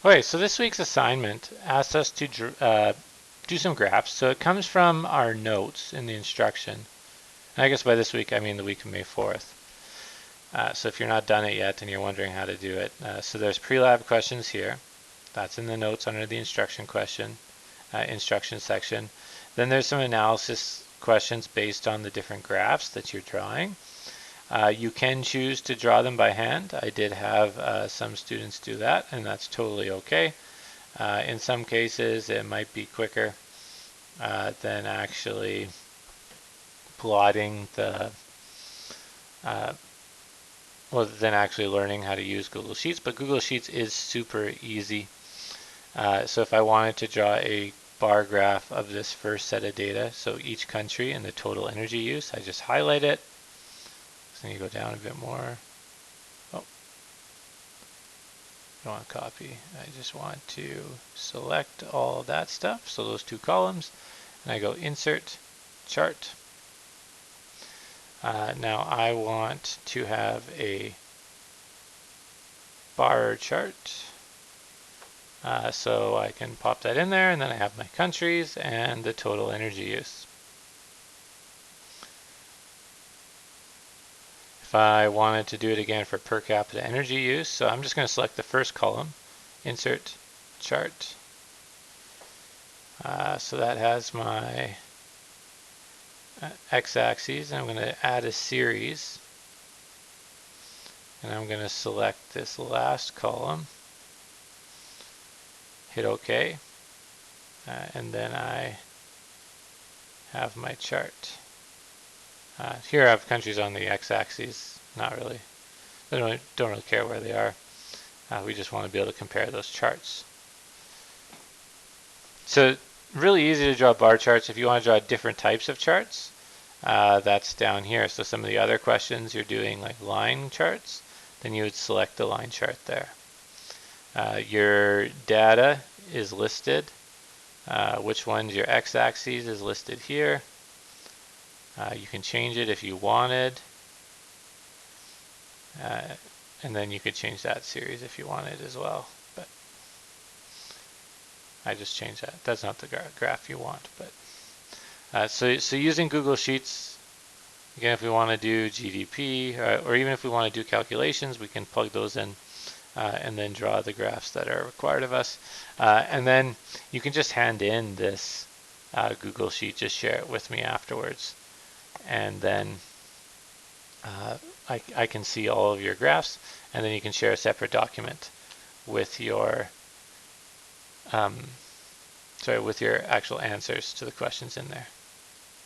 Okay, so this week's assignment asks us to do some graphs. So it comes from our notes in the instruction. And I guess by this week, I mean the week of May 4th. So if you're not done it yet and you're wondering how to do it, so there's pre-lab questions here. That's in the notes under the instruction section. Then there's some analysis questions based on the different graphs that you're drawing. You can choose to draw them by hand. I did have some students do that, and that's totally okay. In some cases, it might be quicker than actually plotting uh, than actually learning how to use Google Sheets. But Google Sheets is super easy. So if I wanted to draw a bar graph of this first set of data, so each country and the total energy use, I just highlight it. So you go down a bit more. Oh, I don't want to copy. I just want to select all that stuff. So those two columns, and I go Insert, Chart. Now I want to have a bar chart. So I can pop that in there, and then I have my countries and the total energy use. If I wanted to do it again for per capita energy use, so I'm just going to select the first column, Insert, Chart. So that has my x-axis, and I'm going to add a series. And I'm going to select this last column, hit OK, and then I have my chart. Here I have countries on the x-axis, not really. I don't really care where they are. We just want to be able to compare those charts. So really easy to draw bar charts. If you want to draw different types of charts, that's down here. So some of the other questions you're doing like line charts, then you would select the line chart there. Your data is listed. Which one's your x-axis is listed here. You can change it if you wanted. And then you could change that series if you wanted as well. But I just changed that. That's not the graph you want. But so using Google Sheets, again, if we want to do GDP, or even if we want to do calculations, we can plug those in and then draw the graphs that are required of us. And then you can just hand in this Google Sheet, just share it with me afterwards. And then I can see all of your graphs, and then you can share a separate document with your with your actual answers to the questions in there.